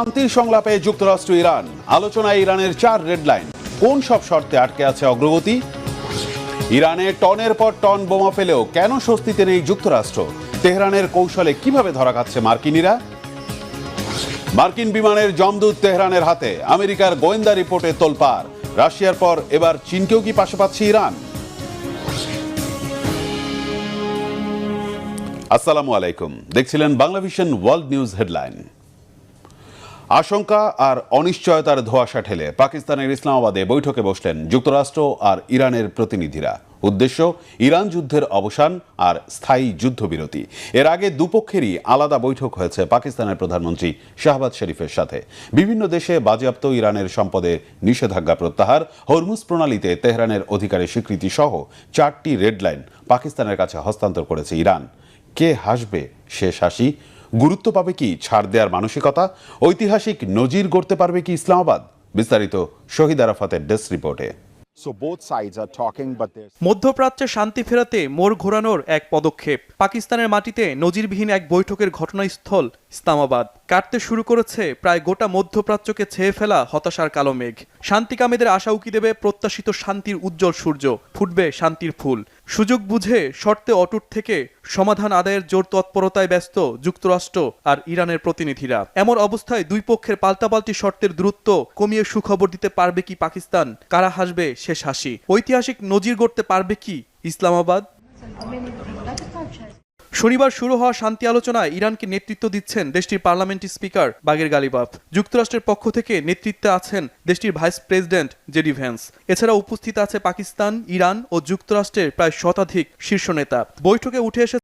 শান্তির সংলাপে যুক্তরাষ্ট্র ইরান আলোচনায় ইরানের 4 রেড লাইন, কোন সব শর্তে আটকে আছে অগ্রগতি? ইরানে টনের পর টন বোমা ফেলেও কেন স্বস্তিতে নেই যুক্তরাষ্ট্র? তেহরানের কৌশলে কিভাবে ধরা খাচ্ছে মার্কিনীরা? মার্কিন বিমানের জমদূত তেহরানের হাতে, আমেরিকার গোয়েন্দা রিপোর্টে তোলপাড়। রাশিয়ার পর এবার চীনকেও কি পাশে পাচ্ছে ইরান? আসসালামু আলাইকুম, দেখছিলেন বাংলাভিশন ওয়ার্ল্ড নিউজ হেডলাইন। আশঙ্কা আর অনিশ্চয়তার ধোঁয়াশা ঠেলে পাকিস্তানের ইসলামাবাদে বৈঠকে বসলেন যুক্তরাষ্ট্র আর ইরানের প্রতিনিধিরা। উদ্দেশ্য ইরান যুদ্ধের অবসান আর স্থায়ী যুদ্ধবিরতি। এর আগে দুপক্ষেরই আলাদা বৈঠক হয়েছে পাকিস্তানের প্রধানমন্ত্রী শাহবাজ শরীফের সাথে। বিভিন্ন দেশে বাজেয়াপ্ত ইরানের সম্পদে নিষেধাজ্ঞা প্রত্যাহার, হরমুজ প্রণালীতে তেহরানের অধিকারের স্বীকৃতি সহ 4টি রেড লাইন পাকিস্তানের কাছে হস্তান্তর করেছে ইরান। কে হাসবে শেষ হাসি? গুরুত্ব পাবে কি ছাড় দেওয়ার মানসিকতা? ঐতিহাসিক নজির গড়তে পারবে কি ইসলামাবাদ? বিস্তারিত শহীদ আরাফাতের ডেস্ক রিপোর্টে। মধ্যপ্রাচ্যে শান্তি ফেরাতে মোড় ঘোরানোর এক পদক্ষেপ। পাকিস্তানের মাটিতে নজিরবিহীন এক বৈঠকের ঘটনাস্থল ইসলামাবাদ। কাটতে শুরু করেছে প্রায় গোটা মধ্যপ্রাচ্যকে ছেয়ে ফেলা হতাশার কালো মেঘ। শান্তিকামীদের আশা উকি দেবে প্রত্যাশিত শান্তির উজ্জ্বল সূর্য, ফুটবে শান্তির ফুল। সুযোগ বুঝে শর্তে অটুট থেকে সমাধান আদায়ের জোর তৎপরতায় ব্যস্ত যুক্তরাষ্ট্র আর ইরানের প্রতিনিধিরা। এমন অবস্থায় দুই পক্ষের পাল্টাপাল্টি শর্তের দূরত্ব কমিয়ে সুখবর দিতে পারবে কি পাকিস্তান? কারা হাসবে শেষ হাসি? ঐতিহাসিক নজির গড়তে পারবে কি ইসলামাবাদ? শনিবার শুরু হওয়া শান্তি আলোচনায় ইরানকে নেতৃত্ব দিচ্ছেন দেশটির পার্লামেন্টের স্পিকার বাগের গালিবাফ। যুক্তরাষ্ট্রের পক্ষ থেকে নেতৃত্বে আছেন দেশটির ভাইস প্রেসিডেন্ট জেডি ভ্যান্স। এছাড়া উপস্থিত আছে পাকিস্তান, ইরান ও যুক্তরাষ্ট্রের প্রায় শতাধিক শীর্ষ নেতা। বৈঠকে উঠে এসে